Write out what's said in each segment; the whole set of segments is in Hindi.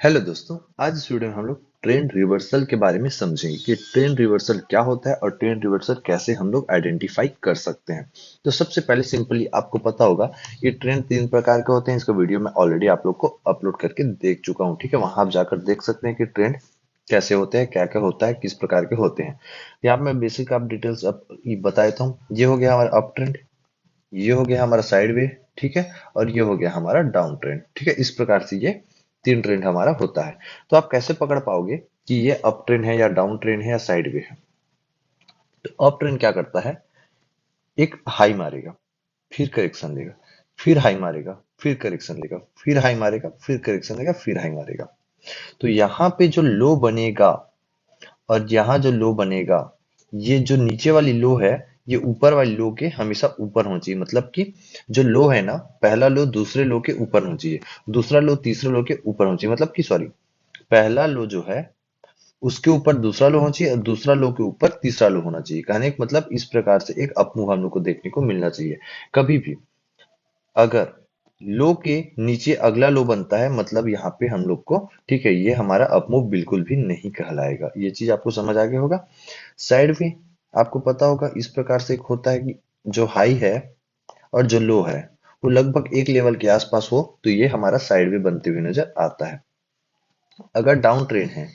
हेलो दोस्तों। आज इस वीडियो में हम लोग ट्रेंड रिवर्सल के बारे में समझेंगे कि ट्रेंड रिवर्सल क्या होता है और ट्रेंड रिवर्सल कैसे हम लोग आइडेंटिफाई कर सकते हैं। तो सबसे पहले सिंपली आपको पता होगा कि ट्रेंड तीन प्रकार के होते हैं। इसका वीडियो मैं ऑलरेडी आप लोग को अपलोड करके देख चुका हूँ। ठीक है, वहां आप जाकर देख सकते हैं कि ट्रेंड कैसे होते हैं, क्या क्या होता है, किस प्रकार के होते हैं। यहाँ पे मैं बेसिक आप डिटेल्स बता देता हूँ। ये हो गया हमारा अप ट्रेंड, ये हो गया हमारा साइड वे, ठीक है, और ये हो गया हमारा डाउन ट्रेंड। ठीक है, इस प्रकार से ये तीन ट्रेंड हमारा होता है। तो आप कैसे पकड़ पाओगे कि ये अप ट्रेंड है या डाउन ट्रेंड है या साइड वे है? तो अप ट्रेंड क्या करता है, एक हाई मारेगा, फिर करेक्शन लेगा, फिर हाई मारेगा, फिर करेक्शन लेगा, फिर हाई मारेगा, फिर करेक्शन लेगा, फिर हाई मारेगा। तो यहाँ पे जो लो बनेगा और यहाँ जो लो बनेगा, ये जो नीचे वाली लो है, ये ऊपर वाली लो के हमेशा ऊपर होना चाहिए। मतलब कि जो लो है ना, पहला लो दूसरे लो के ऊपर होना चाहिए, दूसरा लो तीसरे लो के ऊपर होना चाहिए। मतलब कि सॉरी, पहला लो जो है उसके ऊपर दूसरा लो होना चाहिए और दूसरा लो के ऊपर तीसरा लो होना चाहिए। कहने का मतलब इस प्रकार से एक अप मूव हम लोग को देखने को मिलना चाहिए। कभी भी अगर लो के नीचे अगला लो बनता है, मतलब यहाँ पे हम लोग को, ठीक है, ये हमारा अप मूव बिल्कुल भी नहीं कहलाएगा। ये चीज आपको समझ आ गया होगा। साइड में आपको पता होगा इस प्रकार से एक होता है कि जो हाई है और जो लो है वो लगभग एक लेवल के आसपास हो, तो ये हमारा साइड में बनते हुए नजर आता है। अगर डाउन ट्रेन है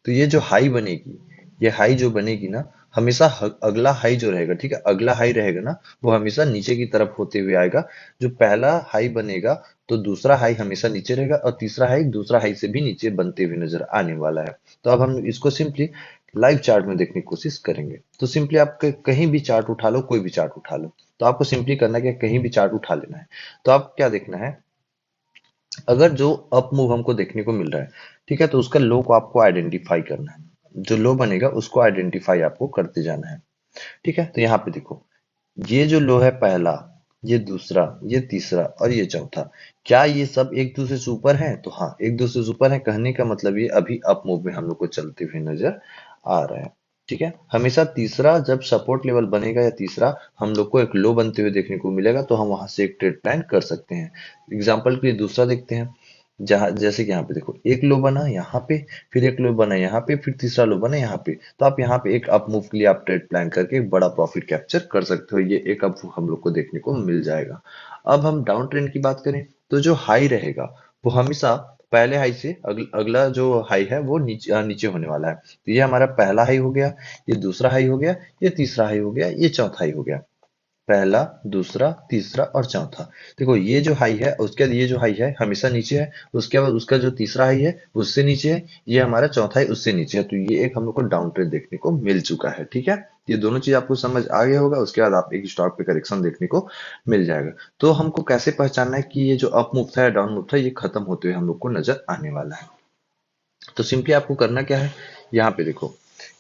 तो ये जो हाई बनेगी, ये हाई जो बनेगी ना, हमेशा अगला हाई जो रहेगा, ठीक है, अगला हाई रहेगा ना, वो हमेशा नीचे की तरफ होते हुए आएगा। जो पहला हाई बनेगा तो दूसरा हाई हमेशा नीचे रहेगा और तीसरा हाई दूसरा हाई से भी नीचे बनते हुए नजर आने वाला है। तो अब हम इसको सिंपली लाइव चार्ट में देखने की कोशिश करेंगे। तो सिंपली आप कहीं भी चार्ट उठा लो, कोई भी चार्ट उठा लो, तो आपको सिंपली करना है कि कहीं भी चार्ट उठा लेना है। तो आप क्या देखना है, अगर जो अप मूव हमको देखने को मिल रहा है, ठीक है, तो उसका लो को आपको आइडेंटिफाई करना है। जो लो बनेगा उसको आइडेंटिफाई आपको करते जाना है। ठीक है, तो यहाँ पे देखो, ये जो लो है पहला, ये दूसरा, ये तीसरा और ये चौथा, क्या ये सब एक दूसरे से ऊपर है? तो हाँ, एक दूसरे से ऊपर है। कहने का मतलब ये अभी अप मूव में हम लोग को चलते हुए नजर आ रहा है। ठीक है, हमेशा तीसरा जब सपोर्ट लेवल बनेगा या तीसरा हम लोग को एक लो बनते हुए देखने को मिलेगा, तो हम वहां से एक ट्रेड प्लान कर सकते हैं। एग्जाम्पल के लिए दूसरा देखते हैं। जहां जैसे कि यहाँ पे देखो, एक लो बना यहाँ पे, फिर एक लो बना यहाँ पे, फिर तीसरा लो बना यहाँ पे। तो आप यहाँ पे एक अप मूव के लिए आप ट्रेड प्लान करके एक बड़ा प्रॉफिट कैप्चर कर सकते हो। ये एक अप हम लोग को देखने को मिल जाएगा। अब हम डाउन ट्रेंड की बात करें, तो जो हाई रहेगा वो हमेशा पहले हाई से अगला जो हाई है वो नीचे होने वाला है। तो ये हमारा पहला हाई हो गया, ये दूसरा हाई हो गया, ये तीसरा हाई हो गया, ये चौथा हाई हो गया। पहला, दूसरा, तीसरा और चौथा। देखो, ये जो हाई है उसके बाद ये जो हाई है हमेशा नीचे है, उसके बाद उसका जो तीसरा हाई है उससे नीचे है, ये हमारा चौथा हाई उससे नीचे है। तो ये एक हम लोग को डाउन ट्रेंड देखने को मिल चुका है। ठीक है, ये दोनों चीज आपको समझ आ गया होगा। उसके बाद आप एक स्टॉक पे करेक्शन देखने को मिल जाएगा। तो हमको कैसे पहचानना है कि ये जो अप मूव था या डाउन मूव था, ये खत्म होते हुए हम लोग को नजर आने वाला है? तो सिंपली आपको करना क्या है, यहाँ पे देखो,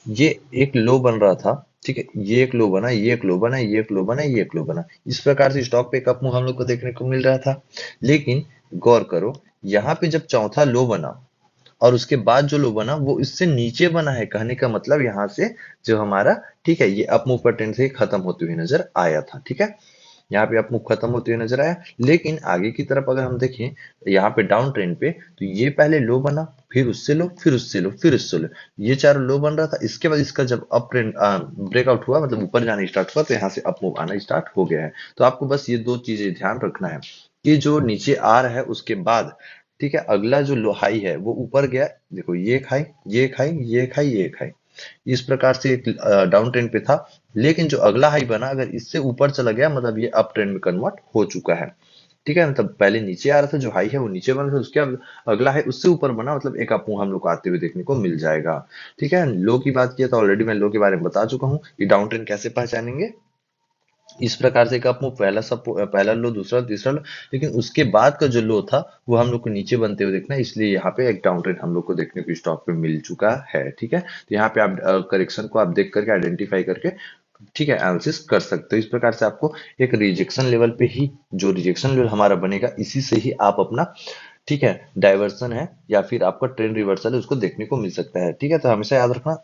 ये एक लो बन रहा था, ठीक है, ये एक लो बना, ये एक लो बना, ये एक लो बना, ये एक लो बना। इस प्रकार से स्टॉक पे एक अप मूव हम लोग को देखने को मिल रहा था। लेकिन गौर करो, यहाँ पे जब चौथा लो बना और उसके बाद जो लो बना वो इससे नीचे बना है। कहने का मतलब यहाँ से जो हमारा, ठीक है, ये अप मूव का ट्रेंड से खत्म होते हुए नजर आया था। ठीक है, यहाँ पे अप मूव खत्म होते हुए नजर आया। लेकिन आगे की तरफ अगर हम देखें, यहाँ पे डाउन ट्रेंड पे, तो ये पहले लो बना, फिर उससे लो, फिर उससे लो, फिर उससे लो, ये चारों लो बन रहा था। इसके बाद इसका जब अप ट्रेंड ब्रेकआउट हुआ, मतलब ऊपर जाना स्टार्ट हुआ, तो यहाँ से अप मूव आना स्टार्ट हो गया है। तो आपको बस ये दो चीजें ध्यान रखना है कि जो नीचे आ रहा है उसके बाद, ठीक है, अगला जो लो हाई है वो ऊपर गया। देखो, ये एक हाई, ये एक हाई, ये एक हाई, ये एक हाई, इस प्रकार से एक डाउन ट्रेंड पे था। लेकिन जो अगला हाई बना, अगर इससे ऊपर चला गया, मतलब ये अप ट्रेंड में कन्वर्ट हो चुका है। ठीक है, मतलब पहले नीचे आ रहा था, जो हाई है वो नीचे बना था, उसके बाद अगला है उससे ऊपर बना, मतलब एक अप हम लोग को आते हुए देखने को मिल जाएगा। ठीक है, लो की बात किया तो ऑलरेडी मैं लो के बारे में बता चुका हूँ कि डाउन ट्रेंड कैसे पहचानेंगे। इस प्रकार से का पहला लो, दूसरा, तीसरा लो, लेकिन उसके बाद का जो लो था वो हम लोग को नीचे बनते हुए देखना है। इसलिए यहाँ पे एक डाउन ट्रेंड हम लोग को देखने को स्टॉक पे मिल चुका है। ठीक है, तो यहाँ पे आप करेक्शन को आप देख करके, आइडेंटिफाई करके, ठीक है, एनालिसिस कर सकते हो। इस प्रकार से आपको एक रिजेक्शन लेवल पे ही, जो रिजेक्शन लेवल हमारा बनेगा, इसी से ही आप अपना, ठीक है, डाइवर्सन है या फिर आपका ट्रेंड रिवर्सल है उसको देखने को मिल सकता है। ठीक है, तो हमेशा याद रखना,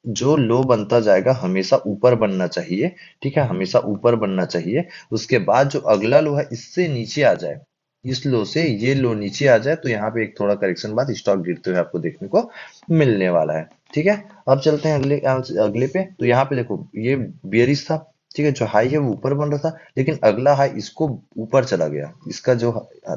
जो लो बनता जाएगा हमेशा ऊपर बनना चाहिए। ठीक है, हमेशा ऊपर बनना चाहिए। उसके बाद जो अगला लो है इससे नीचे आ जाए, इस लो से ये लो नीचे आ जाए तो यहाँ पे एक थोड़ा करेक्शन बाद स्टॉक गिरते हुए आपको देखने को मिलने वाला है। ठीक है, अब चलते हैं अगले अगले पे। तो यहाँ पे देखो ये बियरिश था, ठीक है, जो हाई है वो ऊपर बन रहा था, लेकिन अगला हाई इसको ऊपर चला गया, इसका जो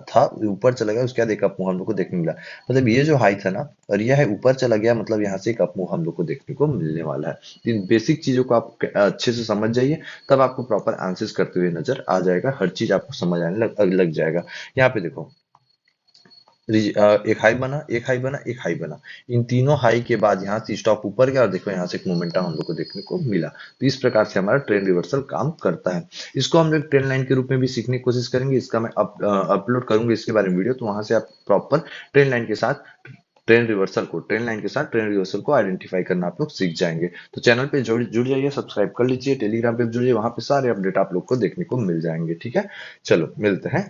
था ऊपर चला गया, उसके बाद एक अप मूव हम लोग को देखने मिला। मतलब ये जो हाई था ना और ये हाई ऊपर चला गया, मतलब यहाँ से एक अप मूव हम लोग को देखने को मिलने वाला है। इन बेसिक चीजों को आप अच्छे से समझ जाइए, तब आपको प्रॉपर आंसर्स करते हुए नजर आ जाएगा, हर चीज आपको समझ आने लग जाएगा। यहाँ पे देखो एक हाई बना, एक हाई बना, एक हाई बना, इन तीनों हाई के बाद यहाँ से स्टॉक ऊपर गया और देखो यहाँ से एक मोमेंटम हम लोग को देखने को मिला। तो इस प्रकार से हमारा ट्रेंड रिवर्सल काम करता है। इसको हम लोग ट्रेंड लाइन के रूप में भी सीखने की कोशिश करेंगे, इसका मैं अपलोड करूंगा इसके बारे में वीडियो, तो वहां से आप प्रॉपर ट्रेंड लाइन के साथ ट्रेंड लाइन के साथ ट्रेंड रिवर्सल को आइडेंटिफाई करना आप लोग सीख जाएंगे। तो चैनल पे जुड़ जाइए, सब्सक्राइब कर लीजिए, टेलीग्राम पे जुड़िए, वहां पे सारे अपडेट आप लोग को देखने को मिल जाएंगे। ठीक है, चलो मिलते हैं।